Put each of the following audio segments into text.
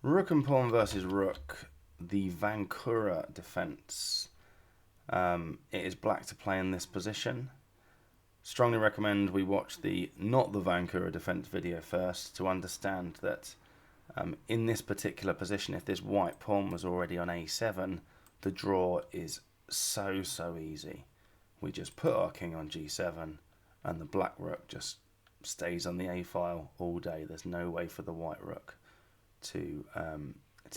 Rook and pawn versus rook. The Vancura defense. It is black to play in this position. Strongly recommend we watch the not the Vancura defense video first to understand that in this particular position, if this white pawn was already on a7, the draw is so easy. We just put our king on g7 and the black rook just stays on the a file all day. There's no way for the white rook to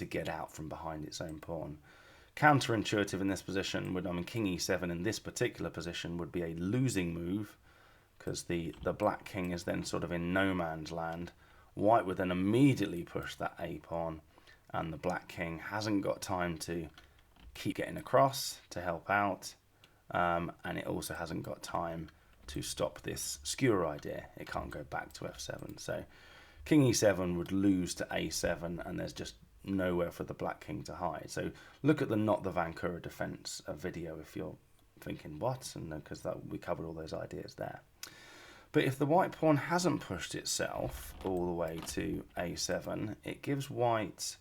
get out from behind its own pawn. Counterintuitive in this position would, king e7 in this particular position would be a losing move, because the black king is then sort of in no man's land. White would then immediately push that a pawn, and the black king hasn't got time to keep getting across to help out, and it also hasn't got time to stop this skewer idea. It can't go back to f7. So king e7 would lose to a7, and there's just nowhere for the black king to hide. So look at the not the Vancura defense video if you're thinking what, and because we covered all those ideas there. But if the white pawn hasn't pushed itself all the way to a7, it gives white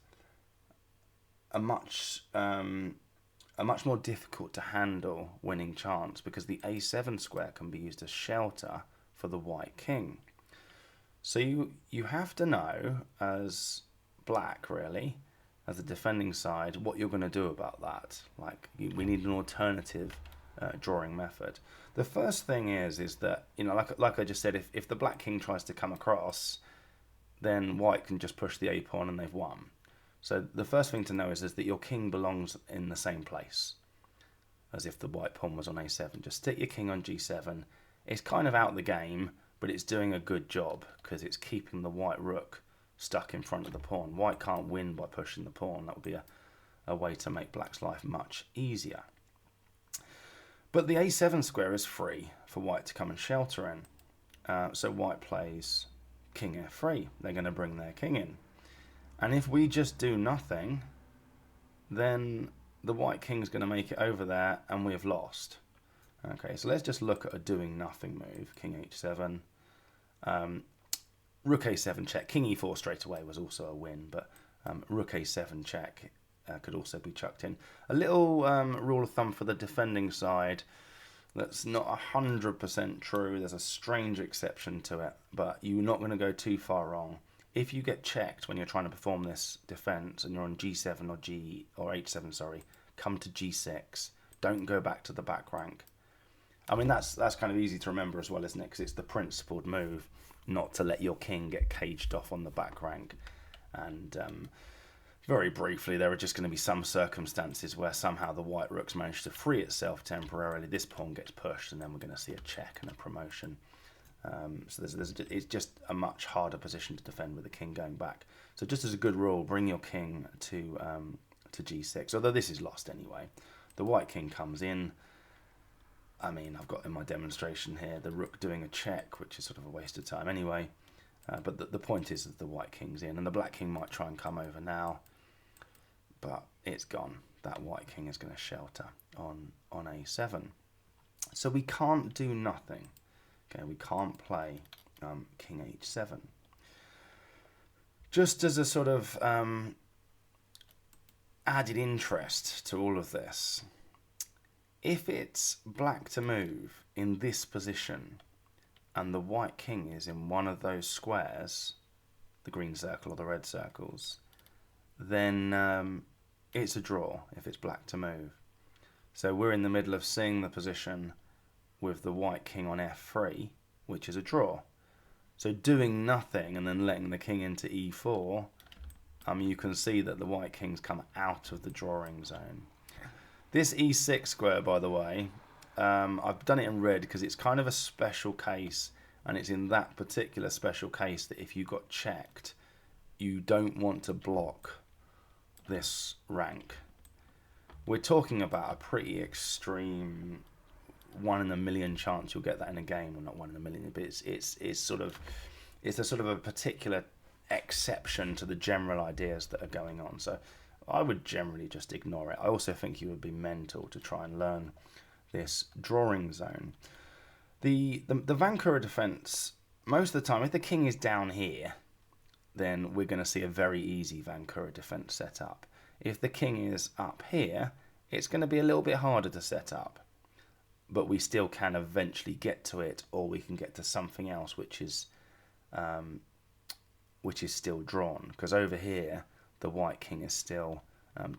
a much more difficult to handle winning chance, because the a7 square can be used as shelter for the white king. So you have to know, as black really, as the defending side, what you're going to do about that. Like, we need an alternative drawing method. The first thing is that, like I just said, if the black king tries to come across, then white can just push the a pawn and they've won. So the first thing to know is that your king belongs in the same place as if the white pawn was on a7. Just stick your king on g7. It's kind of out the game, but it's doing a good job because it's keeping the white rook stuck in front of the pawn. White can't win by pushing the pawn. That would be a way to make black's life much easier. But the a7 square is free for white to come and shelter in. So white plays king f3. They're going to bring their king in. And if we just do nothing, then the white king's going to make it over there and we have lost. Okay, so let's just look at a doing nothing move. King h7. Rook a7 check. King e4 straight away was also a win, but rook a7 check could also be chucked in. A little rule of thumb for the defending side that's not 100% true. There's a strange exception to it, but you're not going to go too far wrong. If you get checked when you're trying to perform this defense and you're on g7 or h7, sorry, come to g6. Don't go back to the back rank. I mean, that's kind of easy to remember as well, isn't it? Because it's the principled move not to let your king get caged off on the back rank. And very briefly, there are just going to be some circumstances where somehow the white rook's managed to free itself temporarily. This pawn gets pushed, and then we're going to see a check and a promotion. So it's just a much harder position to defend with the king going back. So just as a good rule, bring your king to g6, although this is lost anyway. The white king comes in. I mean, I've got in my demonstration here the rook doing a check, which is sort of a waste of time anyway. But the point is that the white king's in, and the black king might try and come over now, but it's gone. That white king is going to shelter on a7. So we can't do nothing. Okay, we can't play king h7. Just as a sort of added interest to all of this, if it's black to move in this position and the white king is in one of those squares, the green circle or the red circles, then it's a draw if it's black to move. So we're in the middle of seeing the position with the white king on f3, which is a draw. So doing nothing and then letting the king into e4, you can see that the white king's come out of the drawing zone. This e6 square, by the way, I've done it in red because it's kind of a special case, and it's in that particular special case that if you got checked, you don't want to block this rank. We're talking about a pretty extreme 1 in a million chance you'll get that in a game. Well, not 1 in a million, but it's a sort of a particular exception to the general ideas that are going on. So I would generally just ignore it. I also think you would be mental to try and learn this drawing zone. The Vancura defense, most of the time, if the king is down here, then we're going to see a very easy Vancura defense set up. If the king is up here, it's going to be a little bit harder to set up, but we still can eventually get to it, or we can get to something else which is still drawn, because over here the white king is still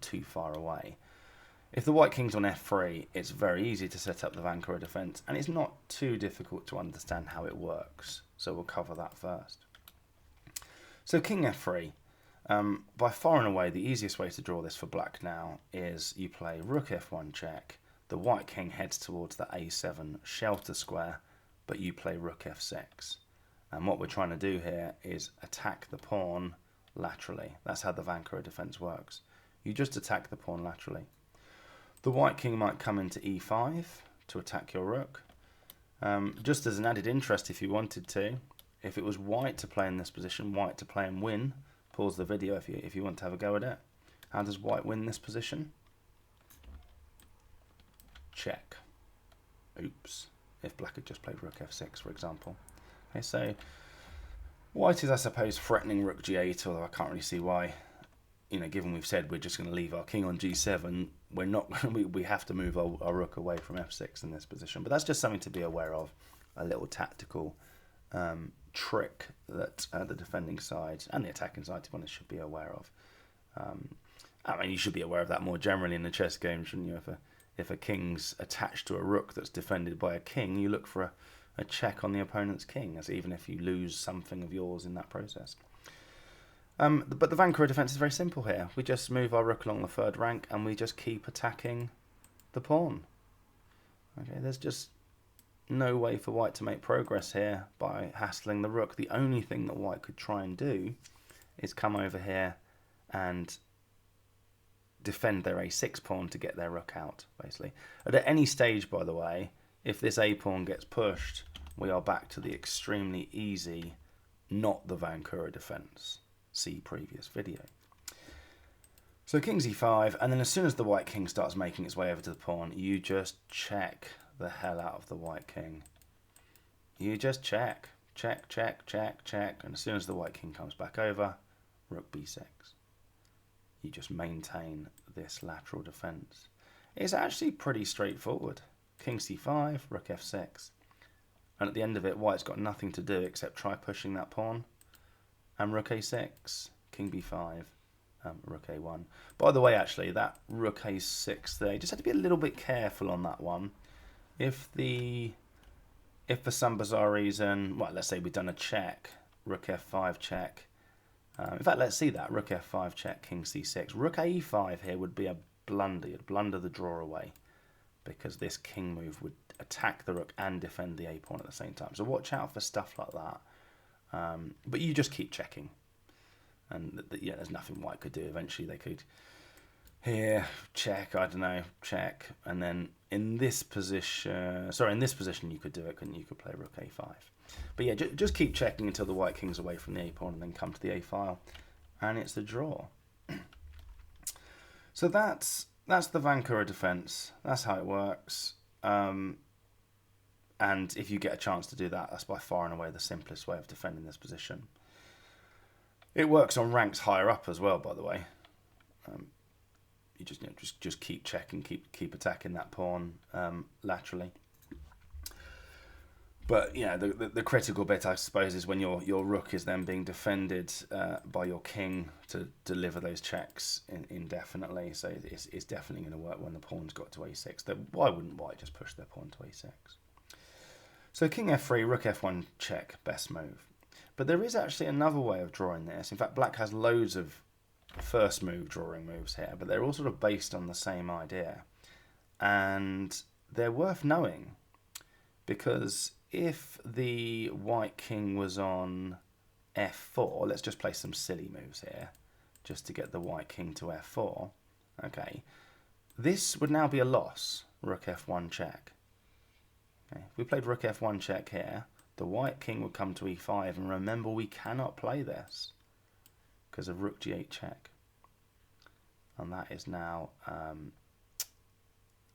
too far away. If the white king's on f3, it's very easy to set up the Vancura defense, and it's not too difficult to understand how it works, so we'll cover that first. So king f3, by far and away the easiest way to draw this for black now is you play rook f1 check, the white king heads towards the a7 shelter square, but you play rook f6. And what we're trying to do here is attack the pawn laterally. That's how the Vancura defense works. You just attack the pawn laterally. The white king might come into e5 to attack your rook. Just as an added interest, if you wanted to, if it was white to play in this position, white to play and win, pause the video if you want to have a go at it. How does white win this position? Check. Oops. If black had just played rook f6, for example. Okay, so white is, I suppose, threatening rook g8, although I can't really see why. You know, given we've said we're just going to leave our king on g7, we're not. We have to move our rook away from f6 in this position. But that's just something to be aware of, a little tactical trick that the defending side and the attacking side, to be honest, should be aware of. I mean, you should be aware of that more generally in a chess game, shouldn't you? If a king's attached to a rook that's defended by a king, you look for a check on the opponent's king, as even if you lose something of yours in that process. But the Vancura defense is very simple here. We just move our rook along the third rank and we just keep attacking the pawn. Okay, there's just no way for white to make progress here by hassling the rook. The only thing that white could try and do is come over here and defend their a6 pawn to get their rook out, basically. At any stage, by the way, if this a pawn gets pushed, we are back to the extremely easy, not the Vancura defense. See previous video. So king's e5, and then as soon as the white king starts making its way over to the pawn, you just check the hell out of the white king. You just check, check, check, check, check, and as soon as the white king comes back over, rook b6. You just maintain this lateral defense. It's actually pretty straightforward. King c5, rook f6, and at the end of it, white's got nothing to do except try pushing that pawn. And rook a6, king b5, rook a1. By the way, actually, that rook a6 there, you just have to be a little bit careful on that one. If for some bizarre reason, well, let's say we've done a check, rook f5 check. In fact, let's see that, rook f5 check, king c6. Rook a5 here would be a blunder. You'd blunder the draw away, because this king move would attack the rook and defend the a pawn at the same time. So watch out for stuff like that. But you just keep checking, and yeah, there's nothing white could do. Eventually they could here check, I don't know, check, and then in this position, you could do it, couldn't you? You could play rook a5. But yeah, just keep checking until the white king's away from the a pawn, and then come to the a file, and it's a draw. So that's the Vancura defense. That's how it works. And if you get a chance to do that, that's by far and away the simplest way of defending this position. It works on ranks higher up as well, by the way. You just keep checking, keep attacking that pawn laterally. But yeah, the critical bit, I suppose, is when your rook is then being defended by your king to deliver those checks indefinitely. So it's definitely going to work when the pawn's got to a6. Why wouldn't white just push their pawn to a6? So king f3, rook f1 check, best move. But there is actually another way of drawing this. In fact, black has loads of first move drawing moves here, but they're all sort of based on the same idea. And they're worth knowing, because if the white king was on f4, let's just play some silly moves here, just to get the white king to f4. Okay, this would now be a loss, rook f1 check. Okay. If we played rook f1 check here, the white king would come to e5, and remember, we cannot play this because of rook g8 check. And that is now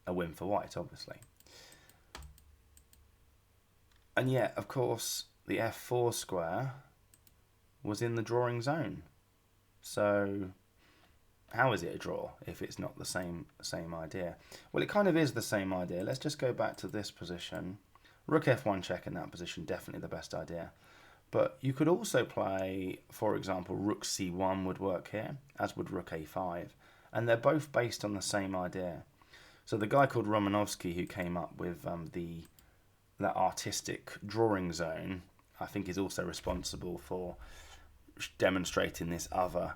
a win for white, obviously. And yet, of course, the f4 square was in the drawing zone. So how is it a draw if it's not the same idea? Well, it kind of is the same idea. Let's just go back to this position. Rook f1 check in that position, definitely the best idea. But you could also play, for example, rook c1 would work here, as would rook a5. And they're both based on the same idea. So the guy called Romanovsky, who came up with that artistic drawing zone, I think is also responsible for demonstrating this other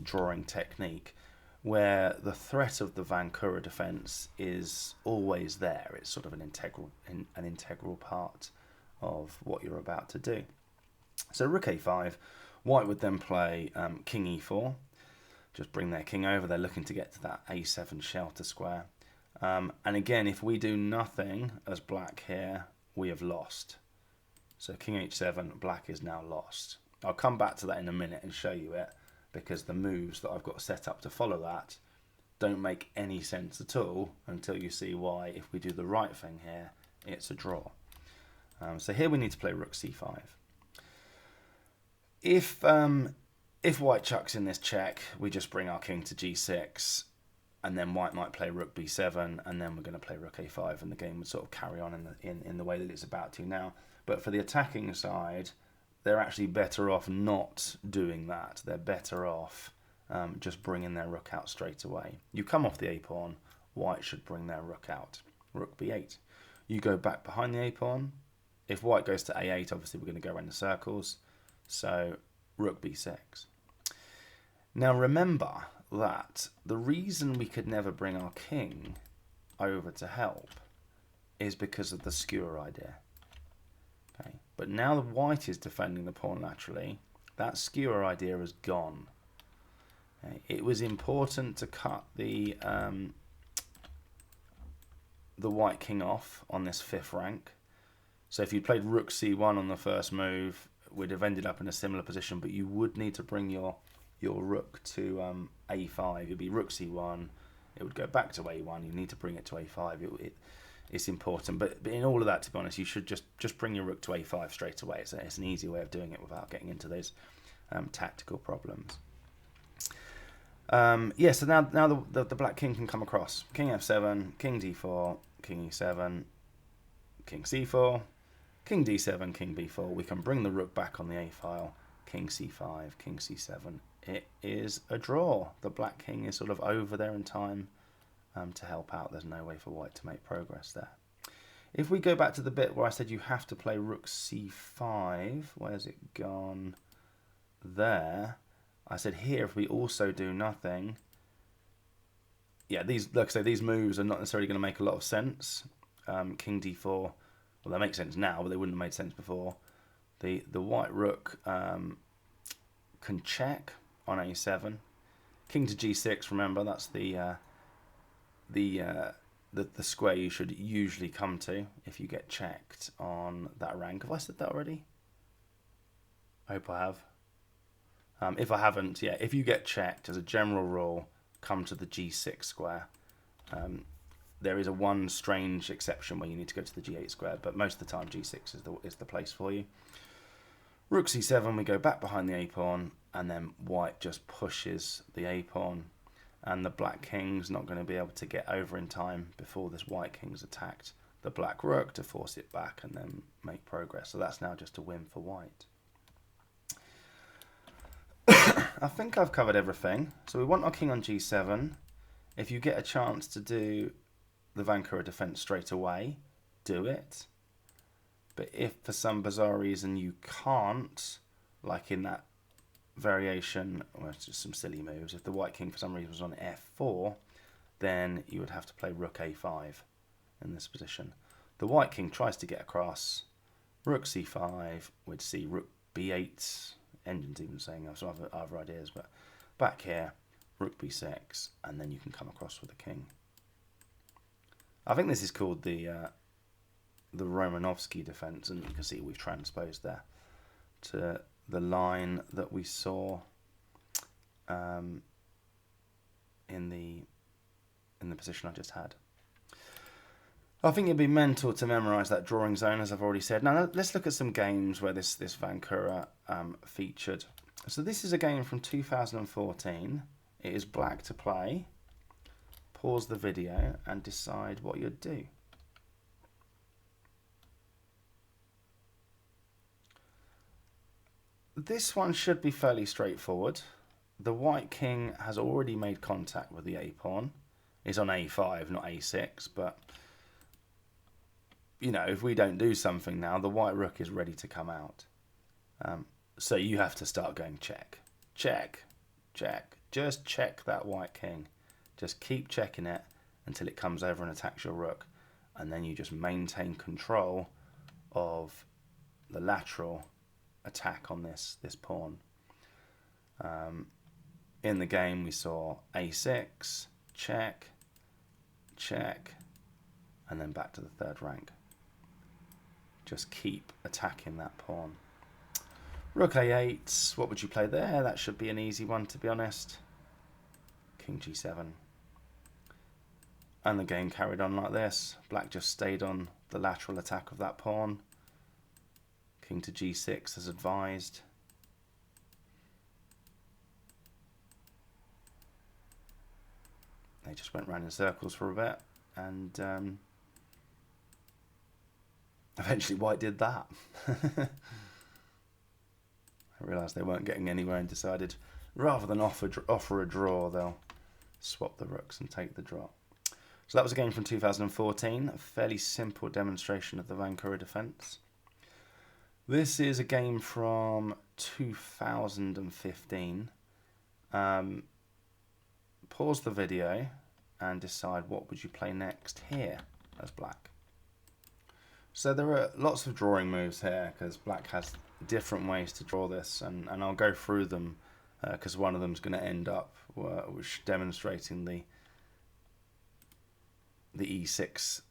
drawing technique, where the threat of the Vancura defense is always there. It's sort of an integral part of what you're about to do. So rook a5, white would then play king e4, just bring their king over. They're looking to get to that a7 shelter square. And again, if we do nothing as black here, we have lost. So king h7, black is now lost. I'll come back to that in a minute and show you it, because the moves that I've got set up to follow that don't make any sense at all until you see why, if we do the right thing here, it's a draw. So here we need to play rook c5. If white chucks in this check, we just bring our king to g6, and then white might play rook b7, and then we're going to play rook a5, and the game would sort of carry on in the way that it's about to now. But for the attacking side, they're actually better off not doing that. They're better off just bringing their rook out straight away. You come off the a-pawn, white should bring their rook out. Rook b8. You go back behind the a-pawn. If white goes to a8, obviously we're going to go around the circles. So rook b6. Now remember that the reason we could never bring our king over to help is because of the skewer idea. Okay. But now the white is defending the pawn laterally, that skewer idea is gone. Okay. It was important to cut the white king off on this 5th rank. So if you played rook c1 on the first move, we'd have ended up in a similar position, but you would need to bring your rook to a5. It'd be rook c1, it would go back to a1, you need to bring it to a5. It's important, but in all of that, to be honest, you should just bring your rook to a5 straight away. It's an easy way of doing it without getting into those tactical problems. Yeah, so now the black king can come across. King f7, king d4, king e7, king c4, king d7, king b4. We can bring the rook back on the a file. King c5, king c7. It is a draw. The black king is sort of over there in time to help out. There's no way for white to make progress there. If we go back to the bit where I said you have to play rook c5, where's it gone? There. I said here, if we also do nothing, yeah, like I say, these moves are not necessarily going to make a lot of sense. King d4, well, they make sense now, but they wouldn't have made sense before. The white rook can check on a7. King to g6, remember, that's the square you should usually come to if you get checked on that rank. Have I said that already? I hope I have. If I haven't, yeah, if you get checked, as a general rule, come to the g6 square. There is one strange exception where you need to go to the g8 square, but most of the time g6 is the place for you. Rook c7, we go back behind the a-pawn, and then white just pushes the a-pawn, and the black king's not going to be able to get over in time before this white king's attacked the black rook to force it back and then make progress. So that's now just a win for white. I think I've covered everything. So we want our king on g7. If you get a chance to do the Vancura defense straight away, do it. But if for some bizarre reason you can't, like in that variation, well, it's just some silly moves. If the white king for some reason was on f4, then you would have to play rook a5 in this position. The white king tries to get across. Rook c5, we'd see rook b8. Engine's even saying I've some other ideas, but back here, rook b6, and then you can come across with the king. I think this is called the Romanovsky defense, and you can see we've transposed there to the line that we saw in the position I just had. I think it'd be mental to memorise that drawing zone, as I've already said. Now let's look at some games where this Vancura featured. So this is a game from 2014. It is black to play. Pause the video and decide what you'd do. This one should be fairly straightforward. The white king has already made contact with the a-pawn. It's on a5, not a6, but you know, if we don't do something now, the white rook is ready to come out. So you have to start going check, check, check. Just check that white king. Just keep checking it until it comes over and attacks your rook. And then you just maintain control of the lateral attack on this pawn. In the game we saw a6, check, check, and then back to the third rank. Just keep attacking that pawn. Rook a8, what would you play there? That should be an easy one, to be honest. King g7. And the game carried on like this. Black just stayed on the lateral attack of that pawn. King to g6 as advised. They just went round in circles for a bit, and eventually white did that. I realised they weren't getting anywhere and decided rather than offer a draw, they'll swap the rooks and take the draw. So that was a game from 2014, a fairly simple demonstration of the Vancura defence. This is a game from 2015. Pause the video and decide what would you play next here as black. So there are lots of drawing moves here because black has different ways to draw this, and I'll go through them because one of them is going to end up demonstrating the e6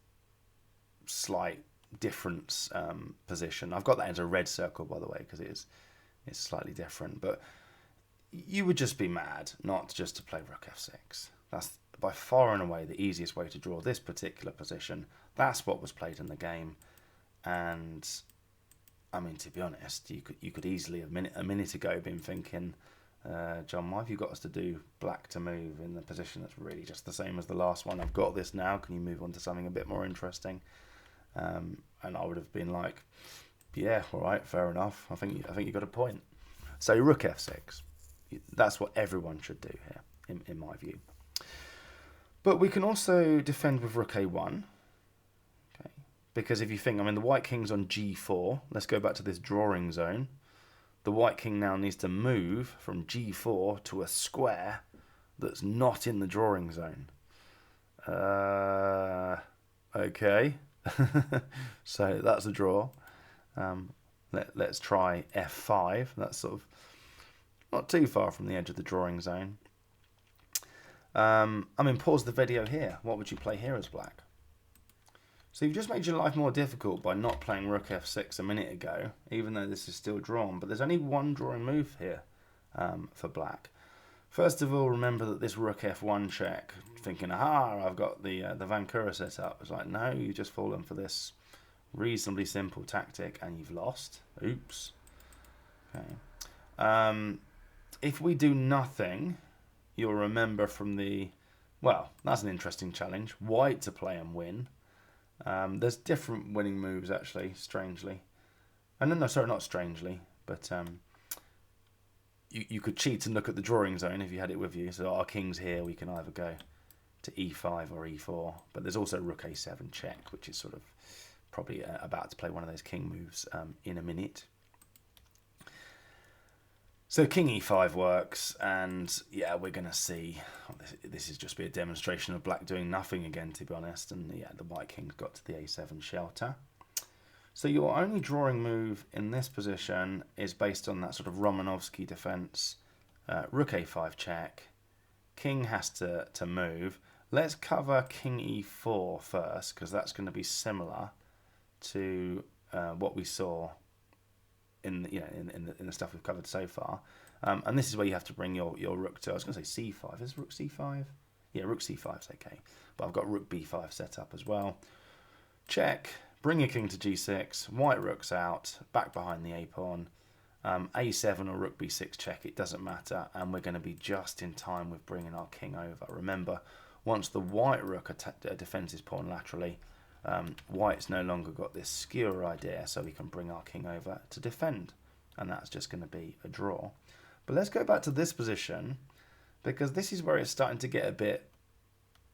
slight difference position. I've got that as a red circle, by the way, because it's slightly different, but you would just be mad not just to play rook f6. That's by far and away the easiest way to draw this particular position. That's what was played in the game, and I mean, to be honest, you could easily a minute ago been thinking, John, why have you got us to do black to move in the position that's really just the same as the last one? I've got this now. Can you move on to something a bit more interesting? And I would have been like, yeah, all right, fair enough. I think you got a point. So rook f6. That's what everyone should do here, in my view. But we can also defend with rook a1. Okay, because if you think, I mean, the white king's on g4. Let's go back to this drawing zone. The white king now needs to move from g4 to a square that's not in the drawing zone. Okay. So that's a draw. Let's try f5. That's sort of not too far from the edge of the drawing zone. I mean, pause the video here. What would you play here as black? So you've just made your life more difficult by not playing rook f6 a minute ago, even though this is still drawn. But there's only one drawing move here for black. First of all, remember that this rook f1 check, thinking, aha, I've got the Vancura set up. It's like, no, you've just fallen for this reasonably simple tactic and you've lost. Oops. Okay. If we do nothing, you'll remember from the, well, that's an interesting challenge. White to play and win. There's different winning moves, actually, strangely. And no, sorry, not strangely, but you could cheat and look at the drawing zone if you had it with you. So our king's here, we can either go to e5 or e4. But there's also rook a7 check, which is sort of probably about to play one of those king moves in a minute. So king e5 works, and yeah, we're going to see. This is just be a demonstration of black doing nothing again, to be honest. And yeah, the white king's got to the a7 shelter. So your only drawing move in this position is based on that sort of Romanovsky defense. Rook a5 check. King has to move. Let's cover king e4 first, because that's going to be similar to what we saw in the stuff we've covered so far. And this is where you have to bring your rook to, I was going to say c5. Is rook c5? Yeah, rook c5 is okay. But I've got rook b5 set up as well. check, bring your king to g6, white rook's out, back behind the a-pawn, a7 or rook b6 check, it doesn't matter, and we're going to be just in time with bringing our king over. Remember, once the white rook defends his pawn laterally, white's no longer got this skewer idea, so we can bring our king over to defend, and that's just going to be a draw. But let's go back to this position, because this is where it's starting to get a bit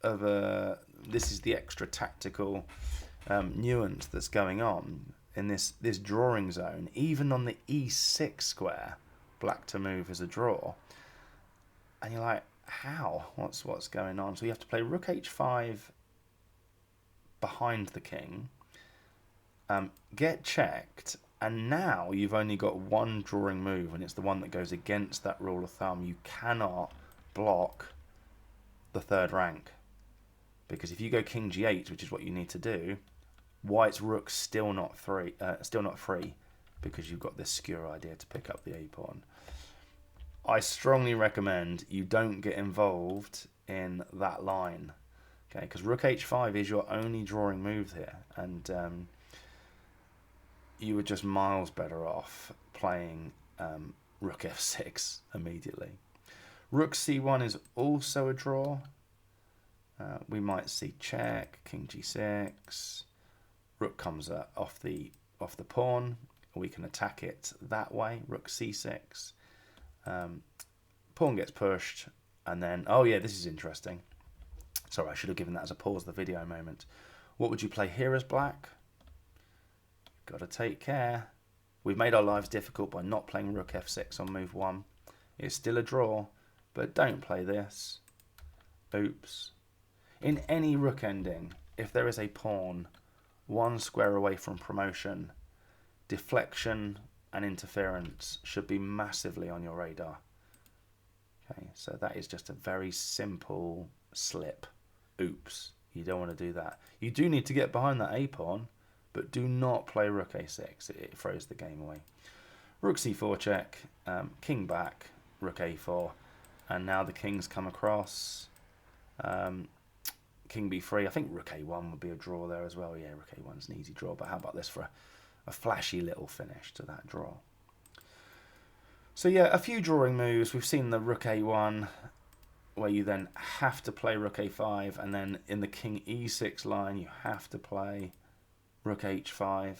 of a... This is the extra tactical nuance that's going on in this drawing zone. Even on the e6 square, black to move is a draw. And you're like, how? What's going on? So you have to play rook h5 behind the king, get checked, and now you've only got one drawing move, and it's the one that goes against that rule of thumb. You cannot block the third rank, because if you go king g8, which is what you need to do, white's rook's still not free, because you've got this skewer idea to pick up the a-pawn. I strongly recommend you don't get involved in that line, okay? Because rook h5 is your only drawing move here, and you were just miles better off playing rook f6 immediately. Rook c1 is also a draw. We might see check, king g6. Rook comes off the pawn. We can attack it that way. Rook c6. Pawn gets pushed, and then, oh yeah, this is interesting. Sorry, I should have given that as a pause the video moment. What would you play here as black? Got to take care. We've made our lives difficult by not playing rook f6 on move 1. It's still a draw, but don't play this. Oops. In any rook ending, if there is a pawn one square away from promotion, deflection and interference should be massively on your radar. Okay, so that is just a very simple slip. Oops, you don't want to do that. You do need to get behind that a-pawn, but do not play rook a6. It throws the game away. Rook c4 check, king back, rook a4, and now the king's come across. King b3. I think rook a1 would be a draw there as well. Yeah, rook a1's an easy draw, but how about this for a flashy little finish to that draw? So yeah, a few drawing moves. We've seen the rook a1, where you then have to play rook a5, and then in the king e6 line you have to play rook h5,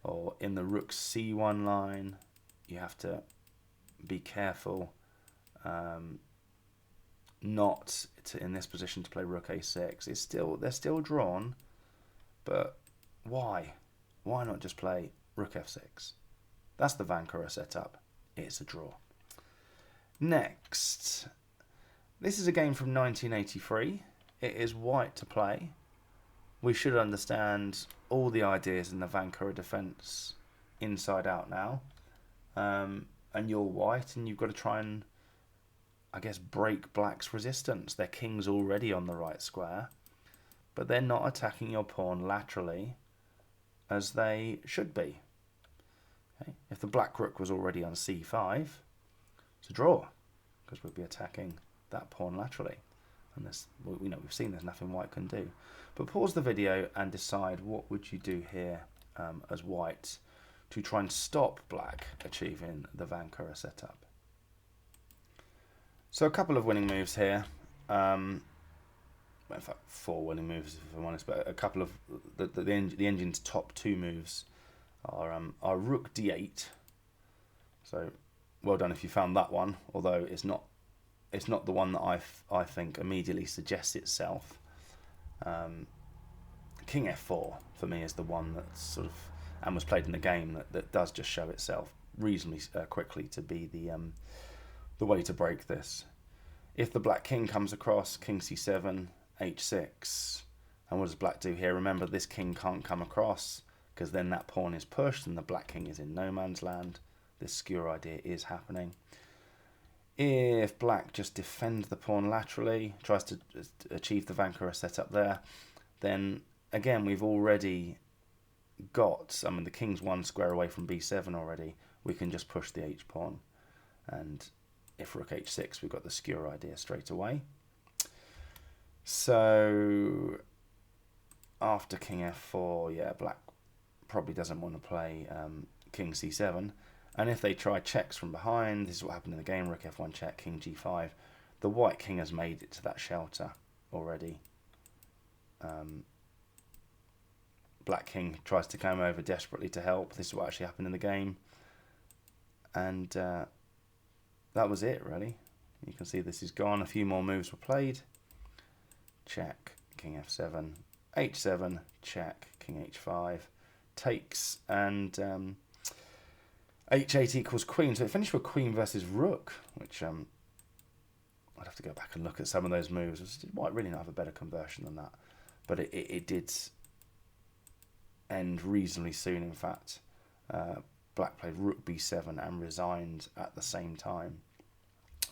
or in the rook c1 line you have to be careful not to, in this position, to play rook a6. They're still drawn, but why not just play rook f6? That's the Vancura setup. It's a draw. Next, this is a game from 1983. It is white to play. We should understand all the ideas in the Vancura defense inside out now. And you're white, and you've got to try and, I guess, break black's resistance. Their king's already on the right square, but they're not attacking your pawn laterally as they should be. Okay? If the black rook was already on c5, it's a draw, because we'd be attacking that pawn laterally. And this, we've seen there's nothing white can do. But pause the video and decide what would you do here as white to try and stop black achieving the Vancura setup. So a couple of winning moves here. In fact, 4 winning moves if I'm honest, but a couple of the engine's top 2 moves are rook d8. So well done if you found that one, although it's not the one that I think immediately suggests itself. King f4 for me is the one that's sort of, and was played in the game, that does just show itself reasonably quickly to be the way to break this. If the black king comes across, king c7, h6, and what does black do here? Remember, this king can't come across, because then that pawn is pushed and the black king is in no man's land. This skewer idea is happening. If black just defends the pawn laterally, tries to achieve the Vancura setup there, then again we've already got, the king's 1 square away from b7 already. We can just push the h-pawn, and if rook h6, we've got the skewer idea straight away. So after king f4, yeah, black probably doesn't want to play king c7. And if they try checks from behind, this is what happened in the game, rook f1 check, king g5. The white king has made it to that shelter already. Black king tries to come over desperately to help. This is what actually happened in the game. And that was it, really. You can see this is gone. A few more moves were played. Check, king f7, h7, check, king h5, takes, and h8 equals queen. So it finished with queen versus rook, which I'd have to go back and look at some of those moves. It might really not have a better conversion than that. But it did end reasonably soon, in fact. Black played rook b7 and resigned at the same time.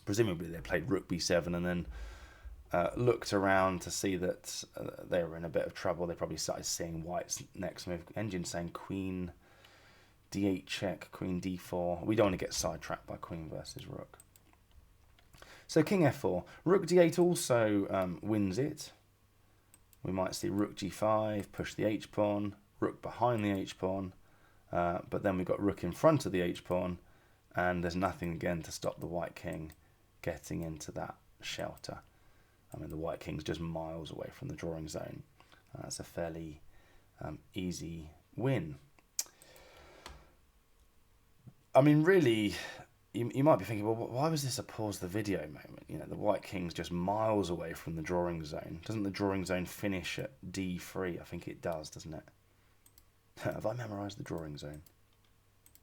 Presumably they played rook b7 and then looked around to see that they were in a bit of trouble. They probably started seeing white's next move. Engine saying queen d8 check, queen d4. We don't want to get sidetracked by queen versus rook. So king f4. Rook d8 also wins it. We might see rook g5, push the h-pawn, rook behind the h-pawn, but then we've got rook in front of the h-pawn, and there's nothing again to stop the white king getting into that shelter. I mean, the white king's just miles away from the drawing zone. That's a fairly easy win. I mean, really, you might be thinking, well, why was this a pause the video moment? You know, the white king's just miles away from the drawing zone. Doesn't the drawing zone finish at d3? I think it does, doesn't it? Have I memorised the drawing zone?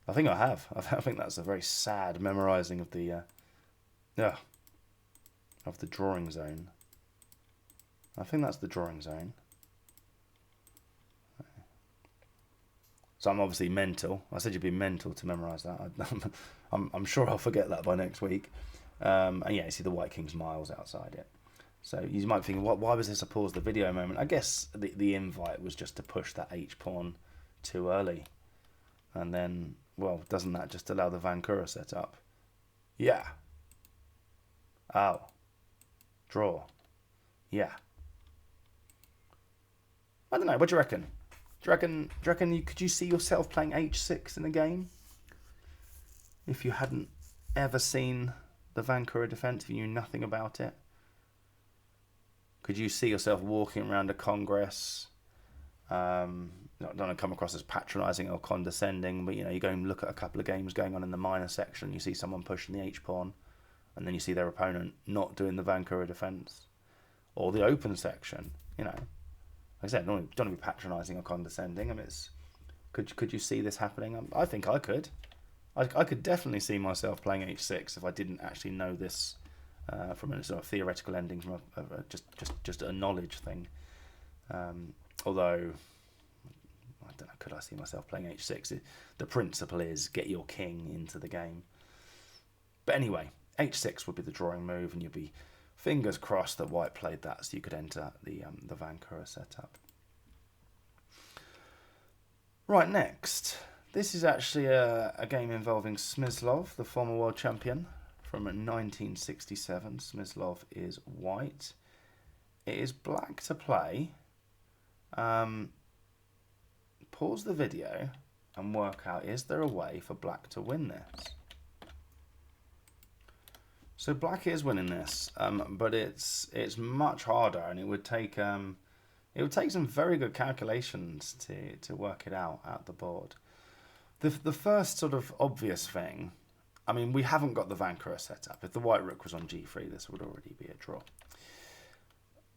I think I have. I think that's a very sad memorising of the drawing zone. I think that's the drawing zone. So I'm obviously mental. I said you'd be mental to memorise that. I'm sure I'll forget that by next week. And yeah, you see the white king's miles outside it. So you might think, why was this a pause the video moment? I guess the invite was just to push that h-pawn too early. And then, well, doesn't that just allow the Vancura setup? Yeah. Oh. Draw. Yeah. I don't know. What do you reckon? Do you reckon could you see yourself playing h6 in a game? If you hadn't ever seen the Vancura defense, if you knew nothing about it? Could you see yourself walking around a congress? Don't want to come across as patronising or condescending, but you know, you go and look at a couple of games going on in the minor section, you see someone pushing the h-pawn, and then you see their opponent not doing the Vancura defense. Or the open section, you know. Like I said, don't want to be patronising or condescending. I mean, could you see this happening? I think I could. I could definitely see myself playing h6 if I didn't actually know this from a sort of theoretical ending, from just a knowledge thing. Although, I don't know, could I see myself playing h6? The principle is get your king into the game. But anyway, h6 would be the drawing move, and you'd be fingers crossed that white played that so you could enter the Vancura setup. Right, next. This is actually a game involving Smyslov, the former world champion from 1967. Smyslov is white. It is black to play. Pause the video and work out, is there a way for black to win this? So black is winning this, but it's much harder, and it would take some very good calculations to work it out at the board. The first sort of obvious thing, I mean, we haven't got the Vancura set up. If the white rook was on g3, this would already be a draw.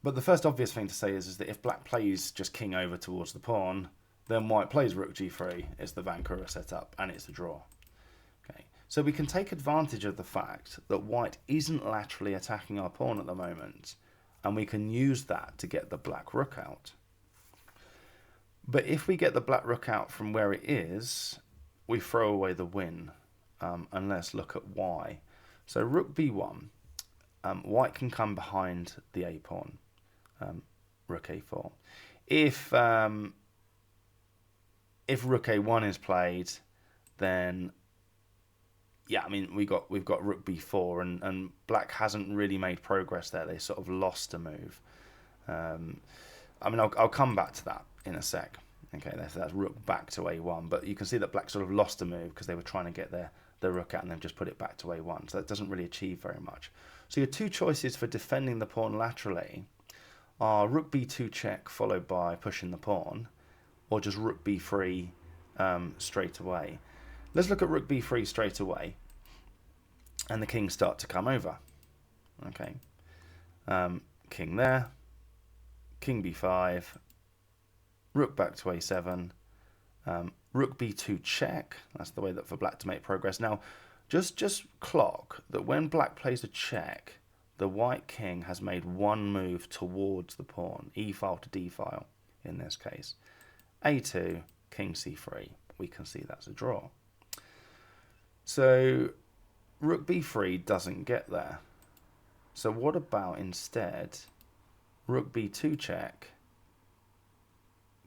But the first obvious thing to say is that if black plays just king over towards the pawn, then white plays rook g3, it's the Vancura setup, and it's a draw. Okay. So we can take advantage of the fact that white isn't laterally attacking our pawn at the moment, and we can use that to get the black rook out. But if we get the black rook out from where it is, we throw away the win. And let's look at why. So rook b1, white can come behind the a pawn, rook a4. If rook a1 is played, then yeah, I mean we've got rook b4, and black hasn't really made progress there. They sort of lost a move. I mean, I'll come back to that in a sec. Okay, that's rook back to a1, but you can see that black sort of lost a move because they were trying to get their rook out and then just put it back to a1, so that doesn't really achieve very much. So your two choices for defending the pawn laterally are rook b2 check followed by pushing the pawn, or just rook b3 straight away. Let's look at rook b3 straight away, and the kings start to come over. Okay, king there, king b5, rook back to a7, rook b2 check. That's the way that for black to make progress. Now, just clock that when black plays a check, the white king has made one move towards the pawn, e file to d file in this case. a2, king c3. We can see that's a draw. So rook b3 doesn't get there. So what about instead rook b2 check,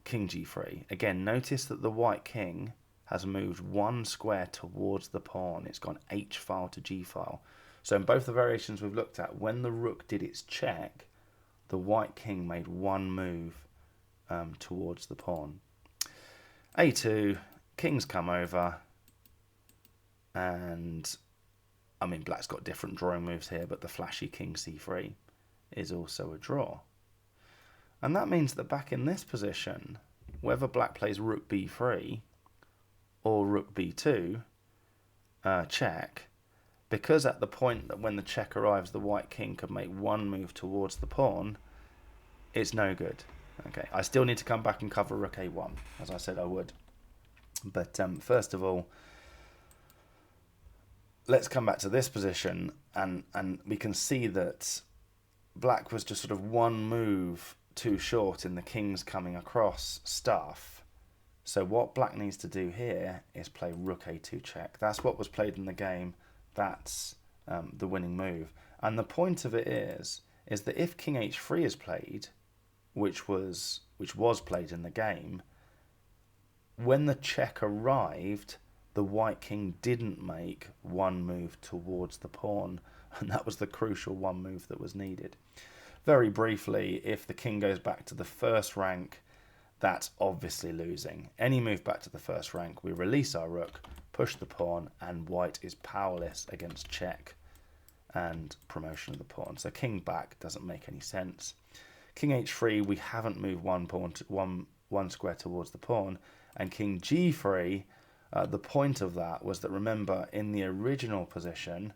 king g3. Again, notice that the white king has moved one square towards the pawn. It's gone h file to g file. So in both the variations we've looked at, when the rook did its check, the white king made one move towards the pawn. a2, kings come over, and I mean black's got different drawing moves here, but the flashy king c3 is also a draw. And that means that back in this position, whether black plays rook b3 or rook b2 check, because at the point that when the check arrives, the white king could make one move towards the pawn, it's no good. Okay, I still need to come back and cover rook a1, as I said I would. But first of all, let's come back to this position, and we can see that black was just sort of one move too short in the kings coming across stuff. So what black needs to do here is play rook a2 check. That's what was played in the game. That's the winning move. And the point of it is that if king h3 is played, which was played in the game, when the check arrived, the white king didn't make one move towards the pawn, and that was the crucial one move that was needed. Very briefly, if the king goes back to the first rank, that's obviously losing. Any move back to the first rank, we release our rook, push the pawn, and white is powerless against check and promotion of the pawn. So king back doesn't make any sense. King h3, we haven't moved one square towards the pawn, and king g3, the point of that was that, remember, in the original position,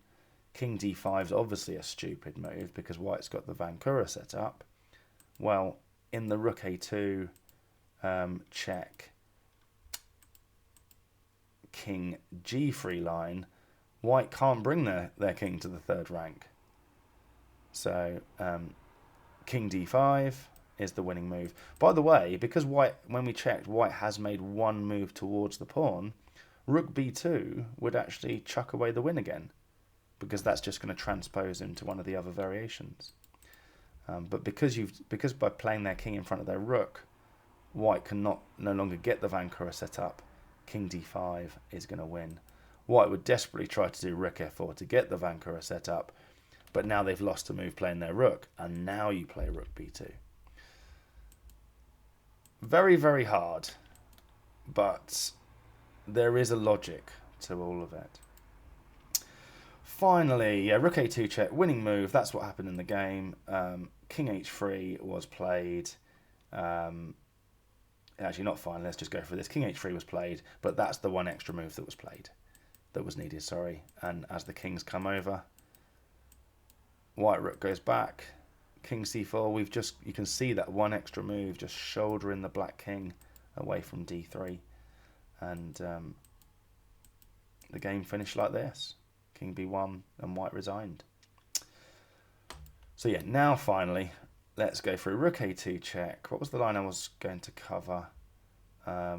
king d5 is obviously a stupid move because white's got the Vancura set up. Well, in the rook a2 check, king g3 line, white can't bring their king to the third rank. So king d5 is the winning move. By the way, because white, when we checked, white has made one move towards the pawn, rook b2 would actually chuck away the win again, because that's just going to transpose into one of the other variations. But because by playing their king in front of their rook, white can no longer get the Vancura set up, king d5 is going to win. White would desperately try to do rook f4 to get the Vancura set up, but now they've lost a move playing their rook, and now you play rook b2. Very, very hard, but there is a logic to all of it. Finally, yeah, rook a2 check, winning move. That's what happened in the game. King h3 was played. Actually, not finally. Let's just go for this. King h3 was played, but that's the one extra move that was played, that was needed. Sorry. And as the kings come over, white rook goes back. King c4. You can see that one extra move just shouldering the black king away from d3, and the game finished like this. King b1 and white resigned. So yeah, now finally, let's go through rook a2 check. What was the line I was going to cover? There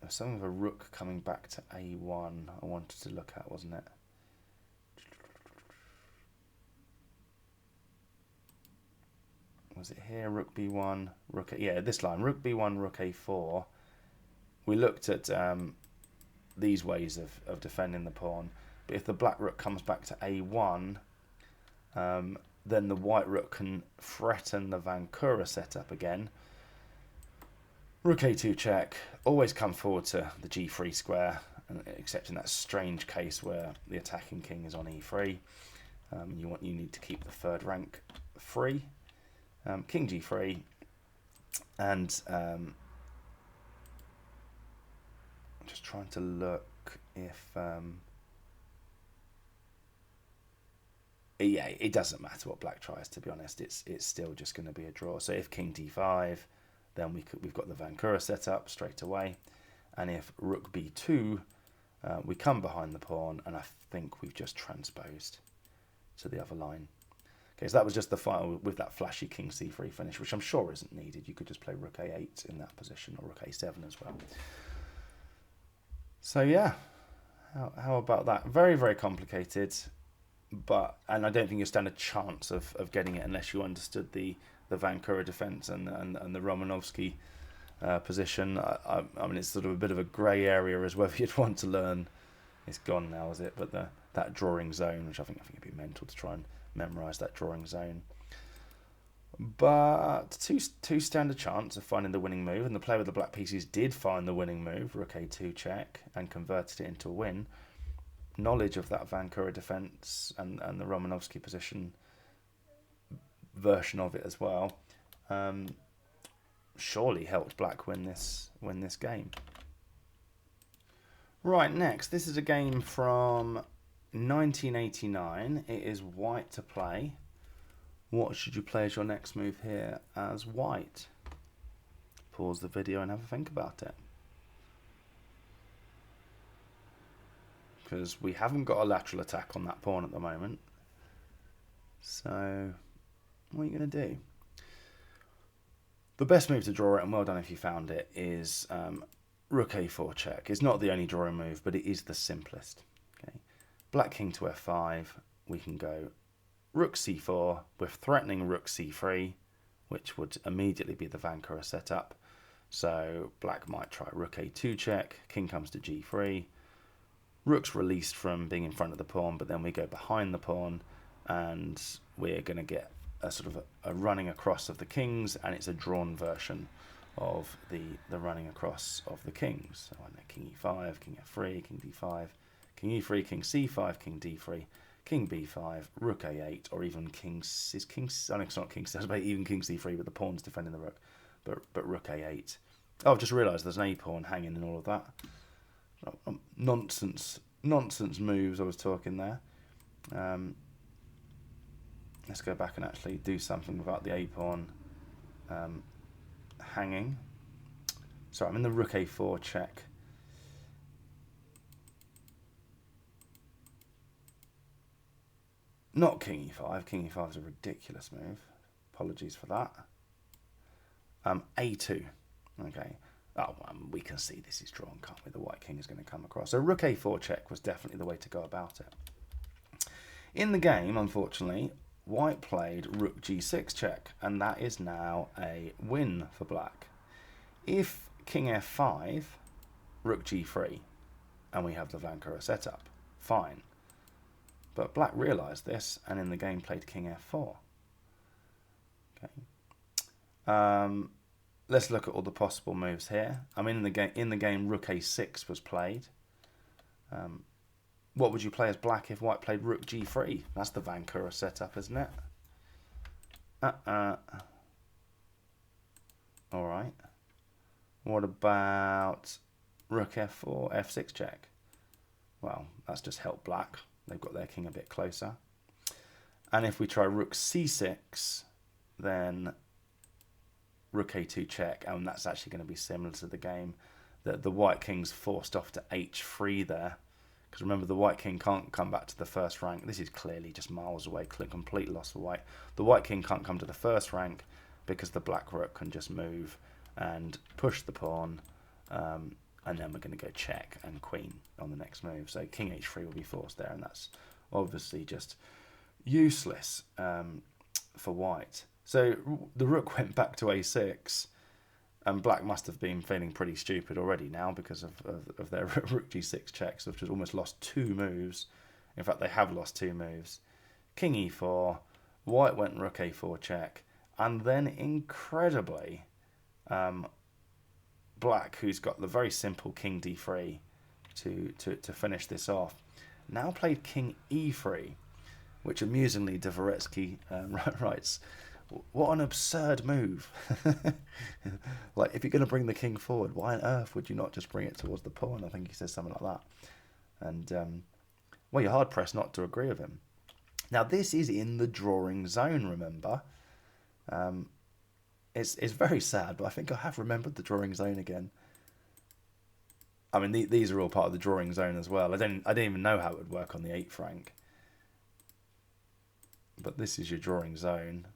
was something of a rook coming back to a1 I wanted to look at, wasn't it? Was it here? Rook b1, rook yeah, this line, rook b1, rook a4. We looked at these ways of defending the pawn, but if the black rook comes back to a1, then the white rook can threaten the Vancura setup again. Rook a2 check, always come forward to the g3 square, except in that strange case where the attacking king is on e3. You need to keep the third rank free. King g3, and I'm just trying to look if yeah, it doesn't matter what black tries, to be honest. It's still just going to be a draw. So if king d5, then we've got the Vancura set up straight away, and if rook b2, we come behind the pawn, and I think we've just transposed to the other line. Okay, so that was just the final with that flashy king c3 finish, which I'm sure isn't needed. You could just play rook a8 in that position, or rook a7 as well. So yeah, how about that? Very, very complicated, and I don't think you stand a chance of getting it unless you understood the Vancura defense and the Romanovsky position. I mean, it's sort of a bit of a grey area as whether you'd want to learn. It's gone now, is it? But that drawing zone, which I think it'd be mental to try and memorise that drawing zone. But two stand a chance of finding the winning move, and the player with the black pieces did find the winning move, rook a2 check, and converted it into a win. Knowledge of that Vancura defense and the Romanovsky position version of it as well surely helped black win this game. Right, next, this is a game from 1989. It is white to play. What should you play as your next move here as white? Pause the video and have a think about it. Because we haven't got a lateral attack on that pawn at the moment. So, what are you going to do? The best move to draw it, and well done if you found it, is rook a4 check. It's not the only drawing move, but it is the simplest. Okay, black king to f5. We can go rook c4 with threatening rook c3, which would immediately be the Vancura setup. So black might try rook a2 check. King comes to g3. Rook's released from being in front of the pawn, but then we go behind the pawn, and we're going to get a sort of a running across of the kings, and it's a drawn version of the running across of the kings. So I know king e5, king f3, king d5, king e3, king c5, king d3, king b5, rook a8, or even I know it's not king c, but even king c3 with the pawns defending the rook, but rook a8. Oh, I've just realised there's an a pawn hanging in all of that. Nonsense moves I was talking there. Let's go back and actually do something about the a pawn hanging. So I'm in the rook a4 check. Not king e5. King e5 is a ridiculous move. Apologies for that. A2. Okay. Oh, we can see this is drawn, can't we? The white king is going to come across. So rook a4 check was definitely the way to go about it. In the game, unfortunately, white played rook g6 check, and that is now a win for black. If king f5, rook g3, and we have the Vancura setup, fine. But black realised this, and in the game played king f4. Okay. Let's look at all the possible moves here. I mean, in the game, rook a6 was played. What would you play as black if white played rook g3? That's the Vancura setup, isn't it? All right. What about rook f4, f6 check? Well, that's just helped black. They've got their king a bit closer. And if we try rook c6, then rook a2 check, and that's actually going to be similar to the game. The white king's forced off to h3 there. Because remember, the white king can't come back to the first rank. This is clearly just miles away, complete loss for white. The white king can't come to the first rank because the black rook can just move and push the pawn. And then we're going to go check and queen on the next move. So king h3 will be forced there, and that's obviously just useless for white. So the rook went back to a6, and black must have been feeling pretty stupid already now because of their rook g6 checks, which has almost lost two moves. In fact, they have lost two moves. King e4, White went rook a4 check, and then incredibly, black, who's got the very simple king d3 to finish this off, now played king e3, which amusingly Dvoretsky writes, what an absurd move. Like, if you're going to bring the king forward, why on earth would you not just bring it towards the pawn? I think he says something like that. And, well, you're hard-pressed not to agree with him. Now, this is in the drawing zone, remember. It's very sad, but I think I have remembered the drawing zone again. I mean, these are all part of the drawing zone as well. I didn't even know how it would work on the 8th rank. But this is your drawing zone.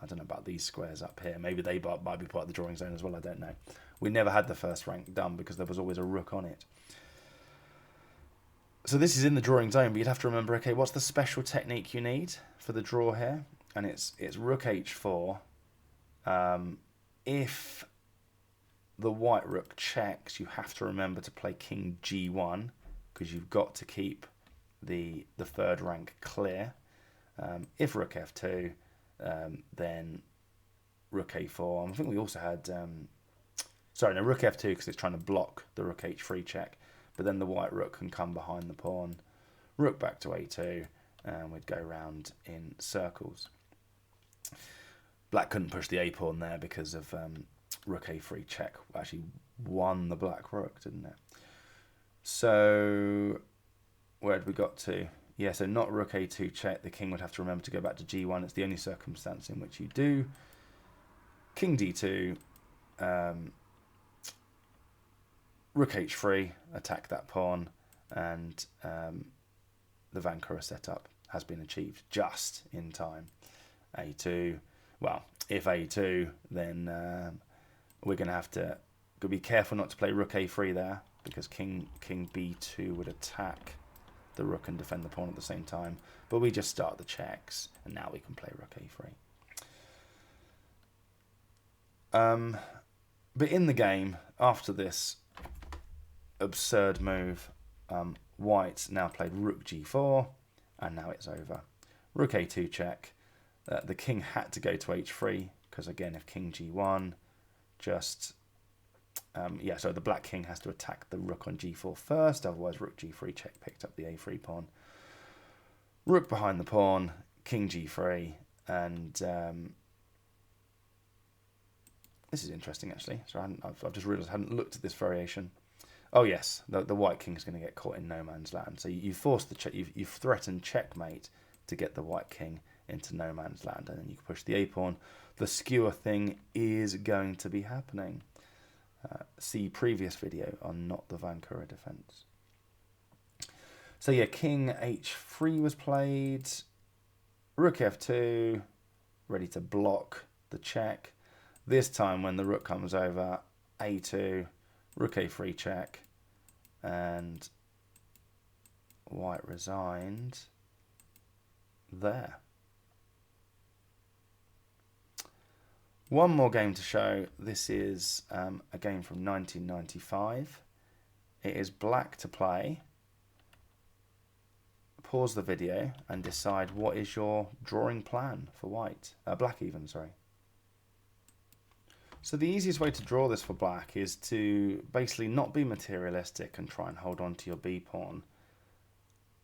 I don't know about these squares up here. Maybe they might be part of the drawing zone as well. I don't know. We never had the first rank done because there was always a rook on it. So this is in the drawing zone, but you'd have to remember, okay, what's the special technique you need for the draw here? And it's rook h4. If the white rook checks, you have to remember to play king g1 because you've got to keep the third rank clear. If rook f2, then rook a4. I think we also had, rook f2 because it's trying to block the rook h3 check. But then the white rook can come behind the pawn. Rook back to a2, and we'd go round in circles. Black couldn't push the a pawn there because of rook a3 check. Actually won the black rook, didn't it? So where had we got to? Yeah, so not rook a2 check. The king would have to remember to go back to g1. It's the only circumstance in which you do. King d2. Rook h3, attack that pawn, and the Vancura setup has been achieved just in time. a2, well, if a2, then we're going to have to be careful not to play rook a3 there, because king b2 would attack the rook and defend the pawn at the same time. But we just start the checks, and now we can play rook a3. But in the game, after this absurd move, white now played rook g4, and now it's over. Rook a2 check. The king had to go to h3 because, again, if king g1, just so the black king has to attack the rook on g4 first, otherwise rook g3 check picked up the a3 pawn. Rook behind the pawn, king g3, and this is interesting actually. So I've just realised I hadn't looked at this variation. Oh yes, the white king is going to get caught in no man's land. So you force the check. You've threatened checkmate to get the white king into no man's land, and then you can push the a pawn. The skewer thing is going to be happening. See previous video on not the Vancura defense. So yeah, king h3 was played. Rook f2, ready to block the check. This time when the rook comes over, a2, rook a3 check, and white resigned there. One more game to show. This is a game from 1995. It is black to play. Pause the video and decide what is your drawing plan for white. Black even, sorry. So the easiest way to draw this for black is to basically not be materialistic and try and hold on to your b pawn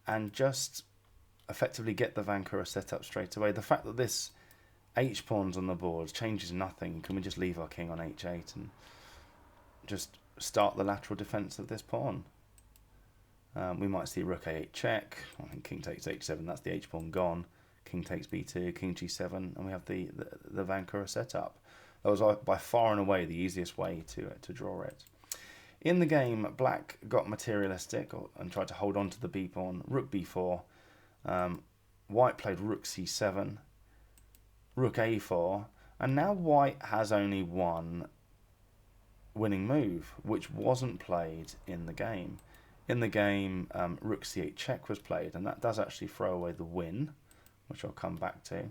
and just effectively get the Vancura set up straight away. The fact that this h pawn's on the board changes nothing. Can we just leave our king on h8 and just start the lateral defense of this pawn? We might see rook a8 check. I think king takes h7. That's the h pawn gone. King takes b2, king g7, and we have the Vancura setup. That was by far and away the easiest way to draw it. In the game, black got materialistic and tried to hold on to the b pawn. Rook b4. White played rook c7. Rook a4, and now white has only one winning move, which wasn't played in the game. In the game, rook c8 check was played, and that does actually throw away the win, which I'll come back to.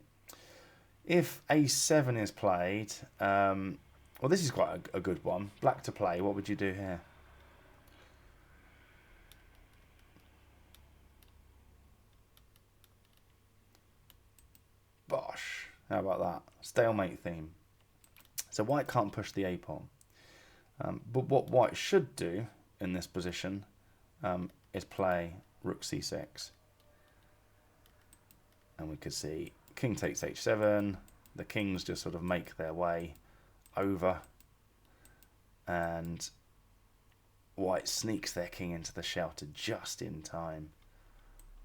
If a7 is played, well, this is quite a good one. Black to play, what would you do here? But gosh. How about that? Stalemate theme. So white can't push the a-pawn. But what white should do in this position is play rook c6. And we could see king takes h7. The kings just sort of make their way over. And white sneaks their king into the shelter just in time.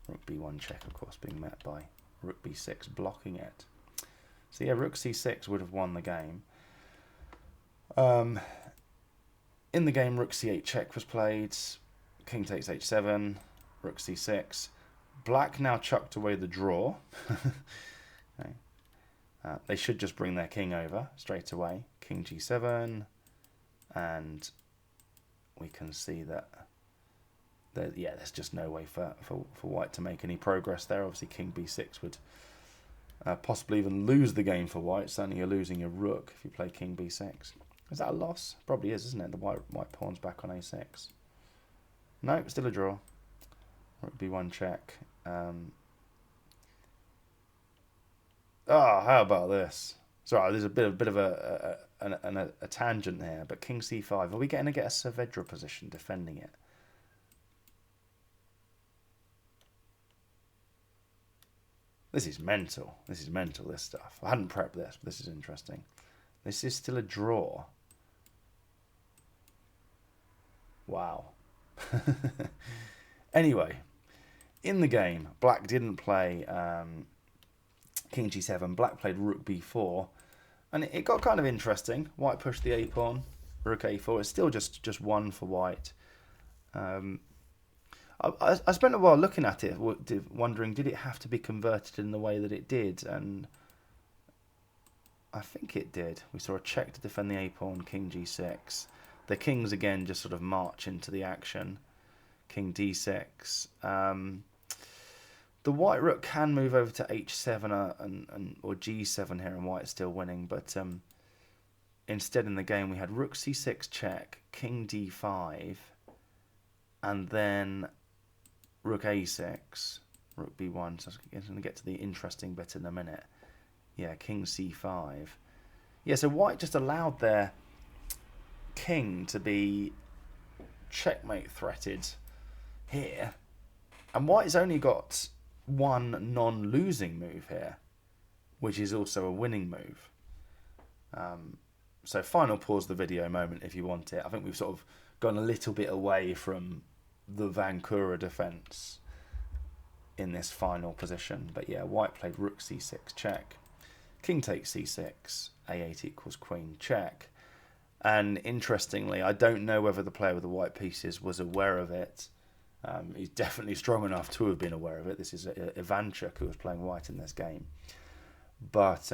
Rook b1 check, of course, being met by rook b6 blocking it. So yeah, rook c6 would have won the game. In the game, rook c8 check was played. King takes h7. Rook c6. Black now chucked away the draw. Okay. They should just bring their king over straight away. King g7. And we can see that there's just no way for white to make any progress there. Obviously, king b6 would possibly even lose the game for white. Certainly, you're losing your rook if you play king b6. Is that a loss? Probably is, isn't it? The white pawn's back on a6. No, still a draw. Rook b1 check. How about this? Sorry, there's a bit of a tangent here, but king c5. Are we getting to get a Saavedra position defending it? This is mental. This is mental, this stuff. I hadn't prepped this, but this is interesting. This is still a draw. Wow. Anyway, in the game, black didn't play king g7. Black played rook b4. And it got kind of interesting. White pushed the a-pawn. Rook a4. It's still just one for white. I spent a while looking at it, wondering, did it have to be converted in the way that it did? And I think it did. We saw a check to defend the a-pawn, king g6. The kings again just sort of march into the action. King d6. The white rook can move over to h7 or g7 here, and white's still winning. But instead in the game we had rook c6 check, king d5, and then rook a6, rook b1. So I'm going to get to the interesting bit in a minute. Yeah, king c5. Yeah, so white just allowed their king to be checkmate threated here, and white's only got one non-losing move here, which is also a winning move. So final pause the video moment if you want it. I think we've sort of gone a little bit away from the Vancura defense in this final position, but yeah, white played rook c6 check, king takes c6, a8 equals queen check. And interestingly, I don't know whether the player with the white pieces was aware of it. He's definitely strong enough to have been aware of it. This is Ivanchuk who was playing white in this game. But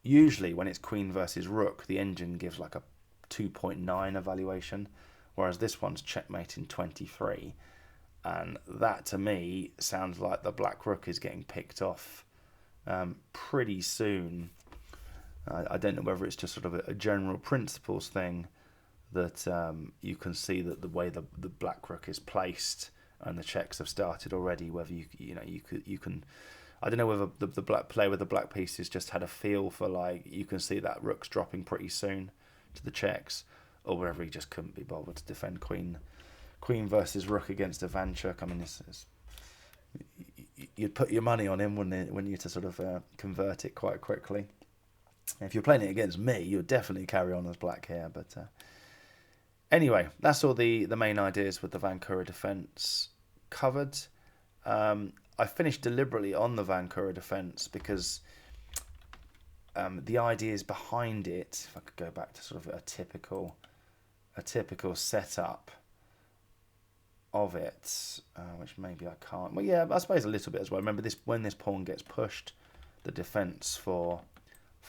usually when it's queen versus rook, the engine gives like a 2.9 evaluation, whereas this one's checkmate in 23. And that to me sounds like the black rook is getting picked off pretty soon. I don't know whether it's just sort of a general principles thing that you can see that the way the black rook is placed and the checks have started already. Whether you can, I don't know whether the black player with the black pieces just had a feel for like you can see that rook's dropping pretty soon to the checks, or whether he just couldn't be bothered to defend queen versus rook against Ivanchuk. I mean, you'd put your money on him, wouldn't you, to sort of convert it quite quickly. If you're playing it against me, you would definitely carry on as black here. But anyway, that's all the main ideas with the Vancura defense covered. I finished deliberately on the Vancura defense because the ideas behind it, if I could go back to sort of a typical setup of it, which maybe I can't. Well, yeah, I suppose a little bit as well. Remember this: when this pawn gets pushed, the defense for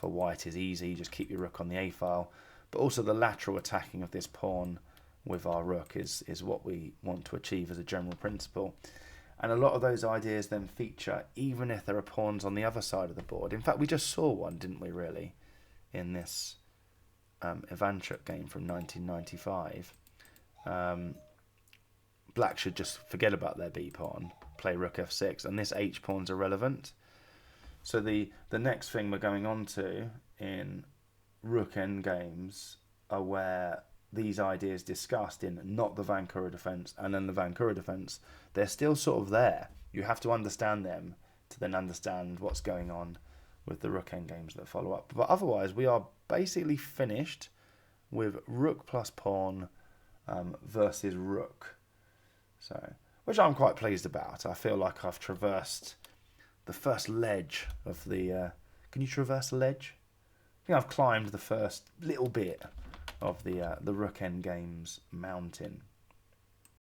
white is easy. Just keep your rook on the a file, but also the lateral attacking of this pawn with our rook is what we want to achieve as a general principle. And a lot of those ideas then feature even if there are pawns on the other side of the board. In fact, we just saw one, didn't we, really, in this Ivanchuk game from 1995. Black should just forget about their b pawn, play rook f6, and this h pawn's irrelevant. So the next thing we're going on to in rook endgames are where these ideas discussed in not the Vancura defense and then the Vancura defense, they're still sort of there. You have to understand them to then understand what's going on with the rook endgames that follow up. But otherwise, we are basically finished with rook plus pawn versus rook. So, which I'm quite pleased about. I feel like I've traversed the first ledge of the. Can you traverse a ledge? I think I've climbed the first little bit of the rook endgames mountain.